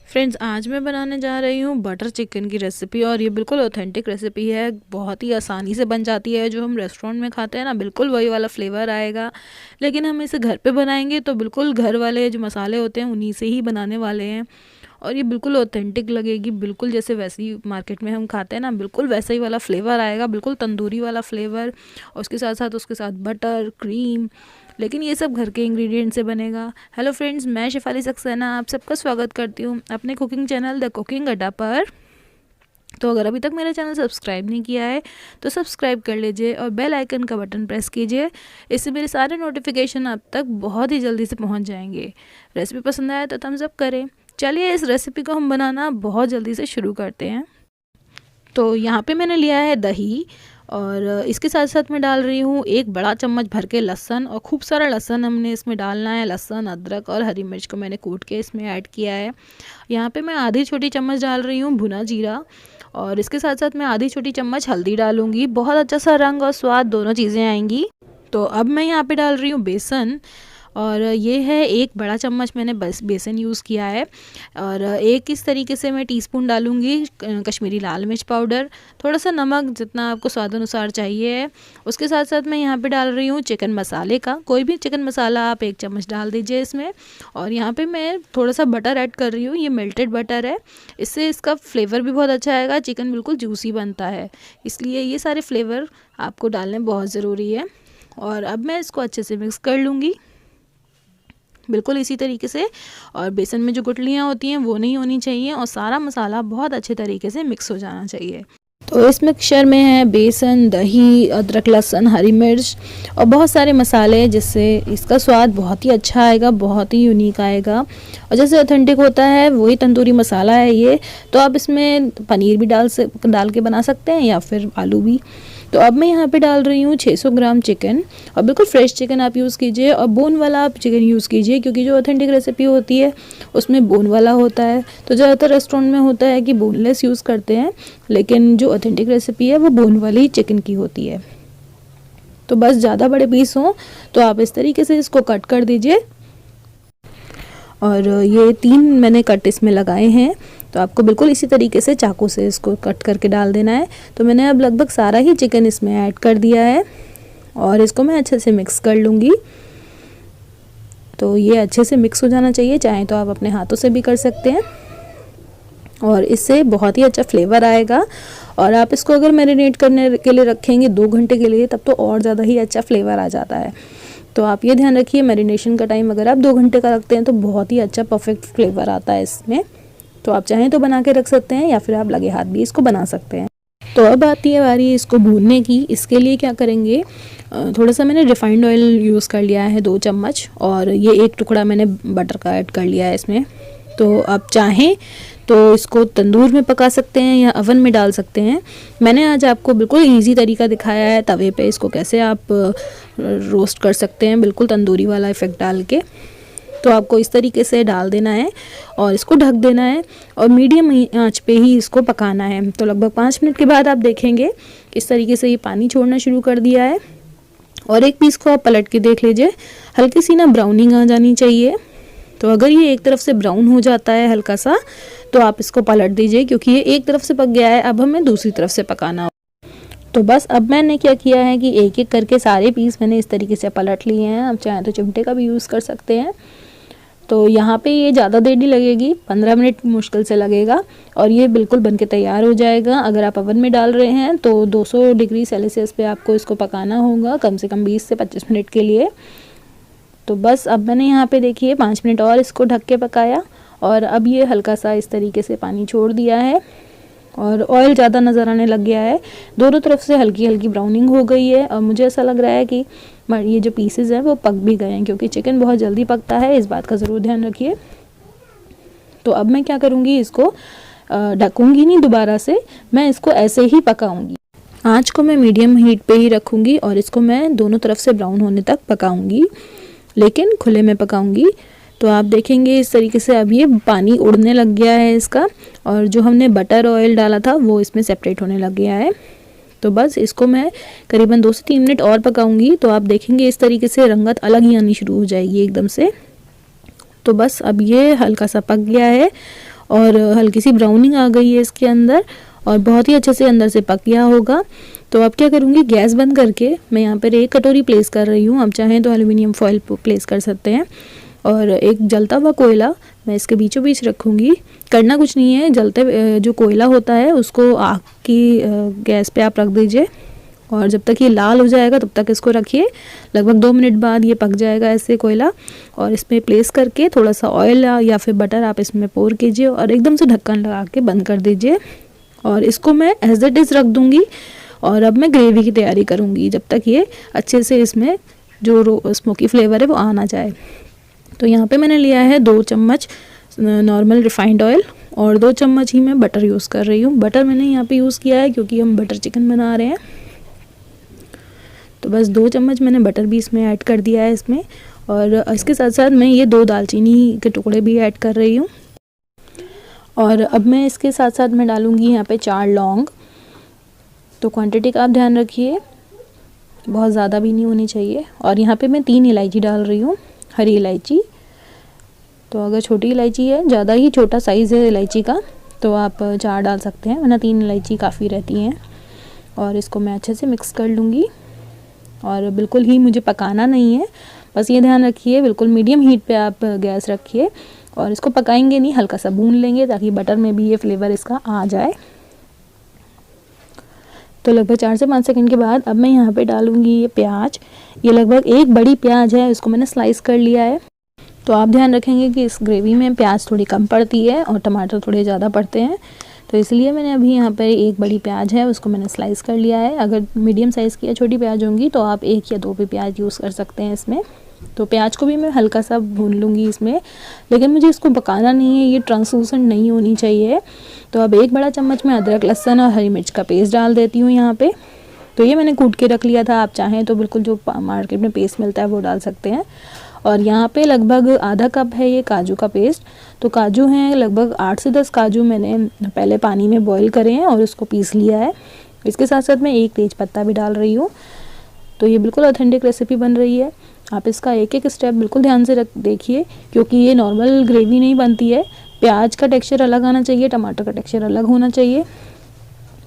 Friends, आज मैं बनाने जा रही हूँ बटर चिकन की रेसिपी और ये बिल्कुल ऑथेंटिक रेसिपी है। बहुत ही आसानी से बन जाती है। जो हम रेस्टोरेंट में खाते हैं ना, बिल्कुल वही वाला फ्लेवर आएगा। लेकिन हम इसे घर पे बनाएंगे तो बिल्कुल घर वाले जो मसाले होते हैं उन्हीं से ही बनाने वाले हैं और ये बिल्कुल ऑथेंटिक लगेगी। बिल्कुल जैसे वैसी मार्केट में हम खाते हैं ना, बिल्कुल वैसा ही वाला फ्लेवर आएगा, बिल्कुल तंदूरी वाला फ्लेवर। और उसके साथ बटर, क्रीम, लेकिन ये सब घर के इंग्रेडिएंट से बनेगा। हेलो फ्रेंड्स, मैं शेफाली सक्सेना आप सबका स्वागत करती हूँ अपने कुकिंग चैनल द कुकिंग अड्डा पर। तो अगर अभी तक मेरा चैनल सब्सक्राइब नहीं किया है तो सब्सक्राइब कर लीजिए और बेल आइकन का बटन प्रेस कीजिए। इससे मेरे सारे नोटिफिकेशन आप तक बहुत ही जल्दी से पहुंच जाएंगे। रेसिपी पसंद आए तो थम्स अप करें। चलिए इस रेसिपी को हम बनाना बहुत जल्दी से शुरू करते हैं। तो यहाँ पे मैंने लिया है दही और इसके साथ साथ मैं डाल रही हूँ 1 बड़ा चम्मच भर के लहसुन और खूब सारा लहसुन हमने इसमें डालना है। लहसुन, अदरक और हरी मिर्च को मैंने कूट के इसमें ऐड किया है। यहाँ पे मैं आधी छोटी चम्मच डाल रही हूँ भुना जीरा और इसके साथ साथ मैं आधी छोटी चम्मच हल्दी डालूँगी। बहुत अच्छा सा रंग और स्वाद दोनों चीज़ें आएंगी। तो अब मैं यहाँ पे डाल रही हूँ बेसन और ये है 1 बड़ा चम्मच मैंने बस बेसन यूज़ किया है। और एक इस तरीके से मैं टीस्पून डालूँगी कश्मीरी लाल मिर्च पाउडर, थोड़ा सा नमक जितना आपको स्वाद अनुसार चाहिए है। उसके साथ साथ मैं यहाँ पे डाल रही हूँ चिकन मसाले का, कोई भी चिकन मसाला आप 1 चम्मच डाल दीजिए इसमें। और यहाँ पे मैं थोड़ा सा बटर ऐड कर रही हूँ, ये मेल्टेड बटर है। इससे इसका फ्लेवर भी बहुत अच्छा आएगा, चिकन बिल्कुल जूसी बनता है, इसलिए ये सारे फ्लेवर आपको डालने बहुत ज़रूरी है। और अब मैं इसको अच्छे से मिक्स कर लूँगी बिल्कुल इसी तरीके से। और बेसन में जो गुठलियाँ होती हैं वो नहीं होनी चाहिए और सारा मसाला बहुत अच्छे तरीके से मिक्स हो जाना चाहिए। तो इस मिक्सचर में है बेसन, दही, अदरक, लहसुन, हरी मिर्च और बहुत सारे मसाले, जिससे इसका स्वाद बहुत ही अच्छा आएगा, बहुत ही यूनिक आएगा। और जैसे ऑथेंटिक होता है वही तंदूरी मसाला है ये। तो आप इसमें पनीर भी डाल के बना सकते हैं या फिर आलू भी। तो अब मैं यहाँ पे डाल रही हूँ 600 ग्राम चिकन और बिल्कुल फ्रेश चिकन आप यूज़ कीजिए और बोन वाला आप चिकन यूज़ कीजिए, क्योंकि जो ऑथेंटिक रेसिपी होती है उसमें बोन वाला होता है। तो ज़्यादातर रेस्टोरेंट में होता है कि बोनलेस यूज़ करते हैं, लेकिन जो ऑथेंटिक रेसिपी है वो बोन वाली चिकन की होती है। तो बस ज़्यादा बड़े पीस हों तो आप इस तरीके से इसको कट कर दीजिए। और ये 3 मैंने कट इसमें लगाए हैं। तो आपको बिल्कुल इसी तरीके से चाकू से इसको कट करके डाल देना है। तो मैंने अब लगभग सारा ही चिकन इसमें ऐड कर दिया है और इसको मैं अच्छे से मिक्स कर लूँगी। तो ये अच्छे से मिक्स हो जाना चाहिए, चाहे तो आप अपने हाथों से भी कर सकते हैं और इससे बहुत ही अच्छा फ्लेवर आएगा। और आप इसको अगर मैरिनेट करने के लिए रखेंगे 2 घंटे के लिए, तब तो और ज़्यादा ही अच्छा फ्लेवर आ जाता है। तो आप ये ध्यान रखिए, मैरिनेशन का टाइम अगर आप 2 घंटे का रखते हैं तो बहुत ही अच्छा परफेक्ट फ्लेवर आता है इसमें। तो आप चाहें तो बना के रख सकते हैं या फिर आप लगे हाथ भी इसको बना सकते हैं। तो अब आती है बारी इसको भूनने की। इसके लिए क्या करेंगे, थोड़ा सा मैंने रिफाइंड ऑयल यूज़ कर लिया है 2 चम्मच और ये 1 टुकड़ा मैंने बटर का ऐड कर लिया है इसमें। तो आप चाहें तो इसको तंदूर में पका सकते हैं या अवन में डाल सकते हैं। मैंने आज आपको बिल्कुल इजी तरीका दिखाया है तवे पे इसको कैसे आप रोस्ट कर सकते हैं, बिल्कुल तंदूरी वाला इफ़ेक्ट डाल के। तो आपको इस तरीके से डाल देना है और इसको ढक देना है और मीडियम आंच पे ही इसको पकाना है। तो लगभग 5 मिनट के बाद आप देखेंगे इस तरीके से ये पानी छोड़ना शुरू कर दिया है। और एक पीस को आप पलट के देख लीजिए, हल्की सी ना ब्राउनिंग आ जानी चाहिए। तो अगर ये एक तरफ से ब्राउन हो जाता है हल्का सा, तो आप इसको पलट दीजिए, क्योंकि ये एक तरफ से पक गया है। अब हमें दूसरी तरफ से पकाना हो। तो बस अब मैंने क्या किया है कि एक एक करके सारे पीस मैंने इस तरीके से पलट लिए हैं। आप चाहें तो चिमटे का भी यूज़ कर सकते हैं। तो यहाँ पे ये ज़्यादा देर नहीं लगेगी, 15 मिनट मुश्किल से लगेगा और ये बिल्कुल बनके तैयार हो जाएगा। अगर आप अवन में डाल रहे हैं तो 200 डिग्री सेल्सियस पे आपको इसको पकाना होगा कम से कम 20 से 25 मिनट के लिए। तो बस अब मैंने यहाँ पे देखिए 5 मिनट और इसको ढक के पकाया और अब ये हल्का सा इस तरीके से पानी छोड़ दिया है और ऑयल ज़्यादा नज़र आने लग गया है। दोनों तरफ से हल्की हल्की ब्राउनिंग हो गई है और मुझे ऐसा लग रहा है कि ये जो पीसेस हैं वो पक भी गए हैं, क्योंकि चिकन बहुत जल्दी पकता है, इस बात का ज़रूर ध्यान रखिए। तो अब मैं क्या करूँगी, इसको ढकूँगी नहीं दोबारा से, मैं इसको ऐसे ही पकाऊँगी। आँच को मैं मीडियम हीट पे ही रखूँगी और इसको मैं दोनों तरफ से ब्राउन होने तक पकाऊँगी, लेकिन खुले में पकाऊँगी। तो आप देखेंगे इस तरीके से अब ये पानी उड़ने लग गया है इसका और जो हमने बटर ऑयल डाला था वो इसमें सेपरेट होने लग गया है। तो बस इसको मैं करीबन 2 से 3 मिनट और पकाऊंगी। तो आप देखेंगे इस तरीके से रंगत अलग ही आनी शुरू हो जाएगी एकदम से। तो बस अब ये हल्का सा पक गया है और हल्की सी ब्राउनिंग आ गई है इसके अंदर और बहुत ही अच्छे से अंदर से पक गया होगा। तो अब क्या करूँगी, गैस बंद करके मैं यहाँ पर एक कटोरी प्लेस कर रही हूँ। आप चाहें तो एल्युमिनियम फॉइल प्लेस कर सकते हैं। और एक जलता हुआ कोयला मैं इसके बीचों बीच रखूँगी। करना कुछ नहीं है, जलते जो कोयला होता है उसको आग की गैस पे आप रख दीजिए और जब तक ये लाल हो जाएगा तब तक इसको रखिए। लगभग 2 मिनट बाद ये पक जाएगा ऐसे कोयला। और इसमें प्लेस करके थोड़ा सा ऑयल या फिर बटर आप इसमें पोर कीजिए और एकदम से ढक्कन लगा के बंद कर दीजिए। और इसको मैं एज इट इज़ रख दूँगी। और अब मैं ग्रेवी की तैयारी करूँगी जब तक ये अच्छे से इसमें जो स्मोकी फ्लेवर है वो आ ना जाए। तो यहाँ पे मैंने लिया है 2 चम्मच नॉर्मल रिफाइंड ऑयल और 2 चम्मच ही मैं बटर यूज़ कर रही हूँ। बटर मैंने यहाँ पे यूज़ किया है क्योंकि हम बटर चिकन बना रहे हैं। तो बस 2 चम्मच मैंने बटर भी इसमें ऐड कर दिया है इसमें। और इसके साथ साथ मैं ये 2 दालचीनी के टुकड़े भी ऐड कर रही हूँ। और अब मैं इसके साथ साथ मैं डालूँगी यहाँ पे 4 लौंग। तो क्वांटिटी का आप ध्यान रखिए, बहुत ज़्यादा भी नहीं होनी चाहिए। और यहाँ पे मैं 3 इलायची डाल रही हूँ, हरी इलायची। तो अगर छोटी इलायची है, ज़्यादा ही छोटा साइज़ है इलायची का, तो आप 4 डाल सकते हैं, वरना 3 इलायची काफ़ी रहती हैं। और इसको मैं अच्छे से मिक्स कर लूँगी। और बिल्कुल ही मुझे पकाना नहीं है, बस ये ध्यान रखिए बिल्कुल मीडियम हीट पे आप गैस रखिए। और इसको पकाएंगे नहीं, हल्का सा भून लेंगे ताकि बटर में भी ये फ्लेवर इसका आ जाए। तो लगभग 4 से 5 सेकंड के बाद अब मैं यहाँ पे डालूँगी ये प्याज। ये लगभग 1 बड़ी प्याज है, इसको मैंने स्लाइस कर लिया है। तो आप ध्यान रखेंगे कि इस ग्रेवी में प्याज थोड़ी कम पड़ती है और टमाटर थोड़े ज़्यादा पड़ते हैं। तो इसलिए मैंने अभी यहाँ पर 1 बड़ी प्याज है उसको मैंने स्लाइस कर लिया है। अगर मीडियम साइज़ की या छोटी प्याज होंगी तो आप 1 या 2 भी प्याज यूज़ कर सकते हैं इसमें। तो प्याज को भी मैं हल्का सा भून लूँगी इसमें, लेकिन मुझे इसको पकाना नहीं है, ये ट्रांसलूसेंट नहीं होनी चाहिए। तो अब 1 बड़ा चम्मच में अदरक, लहसुन और हरी मिर्च का पेस्ट डाल देती हूँ यहाँ पे। तो ये मैंने कूट के रख लिया था, आप चाहें तो बिल्कुल जो मार्केट में पेस्ट मिलता है वो डाल सकते हैं। और यहाँ पे लगभग आधा कप है ये काजू का पेस्ट। तो काजू हैं लगभग 8 से 10 काजू मैंने पहले पानी में बॉईल करे हैं और उसको पीस लिया है। इसके साथ साथ मैं 1 तेज पत्ता भी डाल रही हूँ। तो ये बिल्कुल ऑथेंटिक रेसिपी बन रही है। आप इसका एक एक स्टेप बिल्कुल ध्यान से देखिए, क्योंकि ये नॉर्मल ग्रेवी नहीं बनती है। प्याज का टेक्सचर अलग आना चाहिए, टमाटर का टेक्सचर अलग होना चाहिए।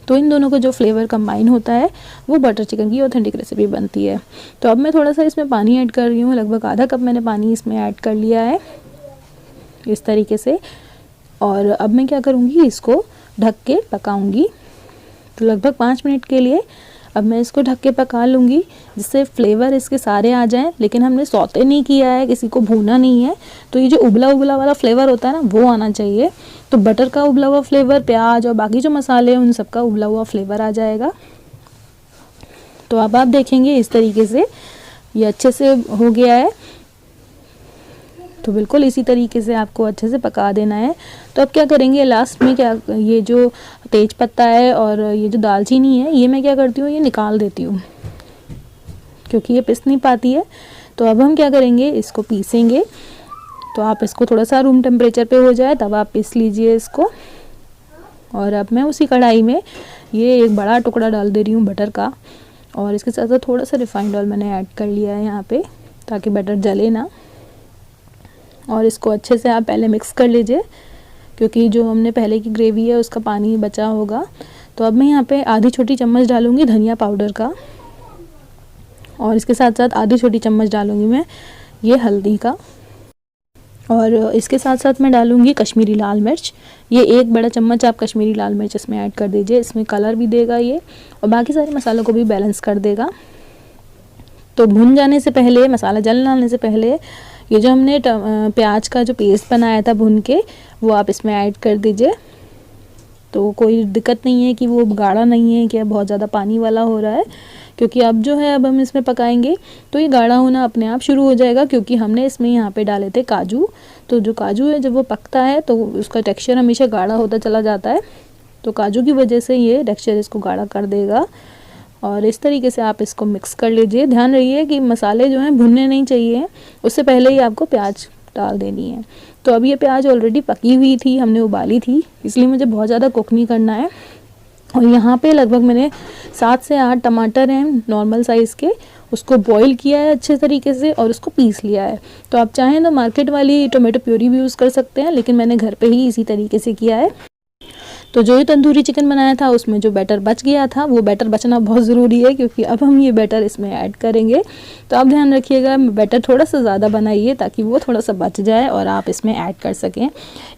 तो इन दोनों का जो फ्लेवर कंबाइन होता है वो बटर चिकन की ऑथेंटिक रेसिपी बनती है। तो अब मैं थोड़ा सा इसमें पानी ऐड कर रही हूँ, लगभग आधा कप मैंने पानी इसमें ऐड कर लिया है इस तरीके से। और अब मैं क्या करूँगी, इसको ढक के पकाऊँगी। तो लगभग 5 मिनट के लिए अब मैं इसको ढक के पका लूँगी, जिससे फ्लेवर इसके सारे आ जाएं। लेकिन हमने सौते नहीं किया है, किसी को भूना नहीं है। तो ये जो उबला उबला वाला फ्लेवर होता है ना, वो आना चाहिए। तो बटर का उबला हुआ फ्लेवर, प्याज और बाकी जो मसाले हैं उन सब का उबला हुआ फ्लेवर आ जाएगा। तो अब आप देखेंगे इस तरीके से ये अच्छे से हो गया है। तो बिल्कुल इसी तरीके से आपको अच्छे से पका देना है। तो अब क्या करेंगे लास्ट में, क्या ये जो तेज पत्ता है और ये जो दालचीनी है, ये मैं क्या करती हूँ, ये निकाल देती हूँ क्योंकि ये पिस नहीं पाती है। तो अब हम क्या करेंगे, इसको पीसेंगे। तो आप इसको थोड़ा सा रूम टेम्परेचर पे हो जाए तब आप पीस लीजिए इसको। और अब मैं उसी कढ़ाई में ये 1 बड़ा टुकड़ा डाल दे रही हूँ बटर का। और इसके साथ साथ थोड़ा सा रिफाइंड ऑयल मैंने ऐड कर लिया है यहाँ पे, ताकि बटर जले ना। और इसको अच्छे से आप पहले मिक्स कर लीजिए, क्योंकि जो हमने पहले की ग्रेवी है उसका पानी बचा होगा। तो अब मैं यहाँ पे आधी छोटी चम्मच डालूँगी धनिया पाउडर का, और इसके साथ साथ आधी छोटी चम्मच डालूँगी मैं ये हल्दी का। और इसके साथ साथ मैं डालूँगी कश्मीरी लाल मिर्च। ये 1 बड़ा चम्मच आप कश्मीरी लाल मिर्च इसमें ऐड कर दीजिए, इसमें कलर भी देगा ये और बाकी सारे मसालों को भी बैलेंस कर देगा। तो भुन जाने से पहले, मसाला जल डालने से पहले, ये जो हमने प्याज का जो पेस्ट बनाया था भुन के, वो आप इसमें ऐड कर दीजिए। तो कोई दिक्कत नहीं है कि वो गाढ़ा नहीं है, कि बहुत ज़्यादा पानी वाला हो रहा है, क्योंकि अब जो है अब हम इसमें पकाएंगे तो ये गाढ़ा होना अपने आप शुरू हो जाएगा, क्योंकि हमने इसमें यहाँ पे डाले थे काजू। तो जो काजू है जब वो पकता है तो उसका टेक्सचर हमेशा गाढ़ा होता चला जाता है। तो काजू की वजह से ये टेक्सचर इसको गाढ़ा कर देगा। और इस तरीके से आप इसको मिक्स कर लीजिए। ध्यान रखिए कि मसाले जो हैं भुनने नहीं चाहिए, उससे पहले ही आपको प्याज डाल देनी है। तो अब ये प्याज ऑलरेडी पकी हुई थी, हमने उबाली थी, इसलिए मुझे बहुत ज़्यादा कुक नहीं करना है। और यहाँ पे लगभग मैंने 7 से 8 टमाटर हैं नॉर्मल साइज़ के, उसको बॉईल किया है अच्छे तरीके से और उसको पीस लिया है। तो आप चाहें तो मार्केट वाली टोमेटो प्यूरी भी यूज़ कर सकते हैं, लेकिन मैंने घर पे ही इसी तरीके से किया है। तो जो ये तंदूरी चिकन बनाया था उसमें जो बैटर बच गया था, वो बैटर बचना बहुत ज़रूरी है, क्योंकि अब हम ये बैटर इसमें ऐड करेंगे। तो आप ध्यान रखिएगा बैटर थोड़ा सा ज़्यादा बनाइए ताकि वो थोड़ा सा बच जाए और आप इसमें ऐड कर सकें।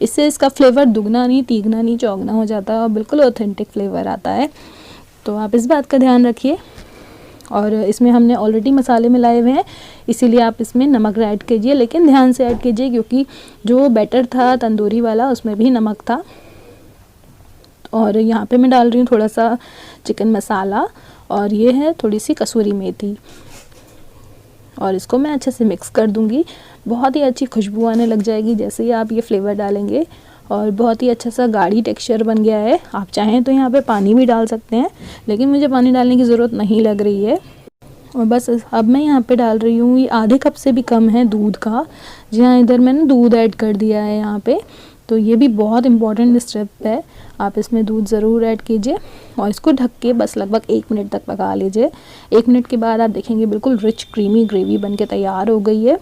इससे इसका फ्लेवर दुगना नहीं, तिगना नहीं, चौगना हो जाता है और बिल्कुल ऑथेंटिक फ्लेवर आता है। तो आप इस बात का ध्यान रखिए। और इसमें हमने ऑलरेडी मसाले मिलाए हुए हैं, इसीलिए आप इसमें नमक ऐड कीजिए, लेकिन ध्यान से ऐड कीजिए क्योंकि जो बैटर था तंदूरी वाला उसमें भी नमक था। और यहाँ पे मैं डाल रही हूँ थोड़ा सा चिकन मसाला और ये है थोड़ी सी कसूरी मेथी, और इसको मैं अच्छे से मिक्स कर दूँगी। बहुत ही अच्छी खुशबू आने लग जाएगी जैसे ही आप ये फ्लेवर डालेंगे, और बहुत ही अच्छा सा गाढ़ी टेक्सचर बन गया है। आप चाहें तो यहाँ पे पानी भी डाल सकते हैं, लेकिन मुझे पानी डालने की ज़रूरत नहीं लग रही है। और बस अब मैं यहाँ पे डाल रही हूँ, ये आधे कप से भी कम है दूध का। जी हाँ, इधर मैंने दूध ऐड कर दिया है यहाँ पे। तो ये भी बहुत इम्पॉर्टेंट स्टेप है, आप इसमें दूध ज़रूर ऐड कीजिए और इसको ढक के बस लगभग 1 मिनट तक पका लीजिए। 1 मिनट के बाद आप देखेंगे बिल्कुल रिच क्रीमी ग्रेवी बनके तैयार हो गई है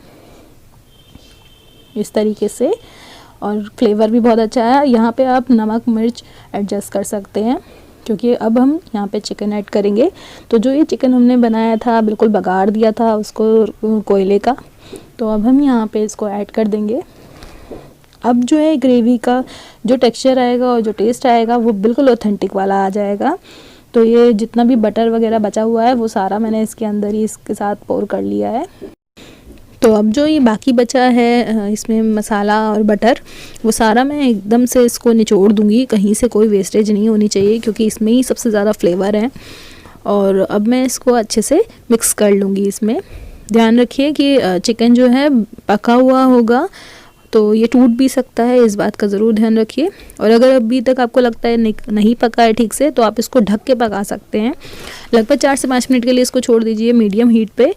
इस तरीके से, और फ्लेवर भी बहुत अच्छा है। यहाँ पे आप नमक मिर्च एडजस्ट कर सकते हैं, क्योंकि अब हम यहाँ पे चिकन ऐड करेंगे। तो जो ये चिकन हमने बनाया था बिल्कुल बघाड़ दिया था उसको कोयले का, तो अब हम यहाँ पे इसको ऐड कर देंगे। अब जो है ग्रेवी का जो टेक्सचर आएगा और जो टेस्ट आएगा वो बिल्कुल ऑथेंटिक वाला आ जाएगा। तो ये जितना भी बटर वगैरह बचा हुआ है वो सारा मैंने इसके अंदर ही इसके साथ पोर कर लिया है। तो अब जो ये बाकी बचा है इसमें मसाला और बटर, वो सारा मैं एकदम से इसको निचोड़ दूँगी, कहीं से कोई वेस्टेज नहीं होनी चाहिए क्योंकि इसमें ही सबसे ज़्यादा फ्लेवर है। और अब मैं इसको अच्छे से मिक्स कर लूँगी इसमें। ध्यान रखिए कि चिकन जो है पका हुआ होगा तो ये टूट भी सकता है, इस बात का ज़रूर ध्यान रखिए। और अगर अभी तक आपको लगता है नहीं पका है ठीक से, तो आप इसको ढक के पका सकते हैं। लगभग 4 से 5 मिनट के लिए इसको छोड़ दीजिए मीडियम हीट पे।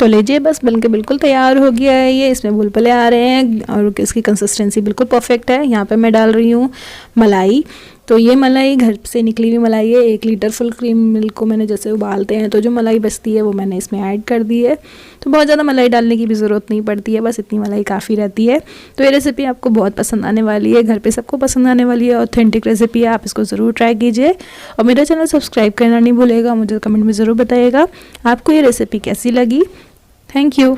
तो लीजिए बस बनके बिल्कुल तैयार हो गया है ये, इसमें बुलबुले आ रहे हैं और इसकी कंसिस्टेंसी बिल्कुल परफेक्ट है। यहाँ पे मैं डाल रही हूँ मलाई। तो ये मलाई घर से निकली हुई मलाई है। 1 लीटर फुल क्रीम मिल्क को मैंने जैसे उबालते हैं तो जो मलाई बचती है वो मैंने इसमें ऐड कर दी है। तो बहुत ज़्यादा मलाई डालने की भी ज़रूरत नहीं पड़ती है, बस इतनी मलाई काफ़ी रहती है। तो ये रेसिपी आपको बहुत पसंद आने वाली है, घर पे सबको पसंद आने वाली है। ऑथेंटिक रेसिपी है, आप इसको ज़रूर ट्राई कीजिए और मेरा चैनल सब्सक्राइब करना नहीं भूलिएगा। मुझे कमेंट में ज़रूर बताइएगा आपको ये रेसिपी कैसी लगी। Thank you.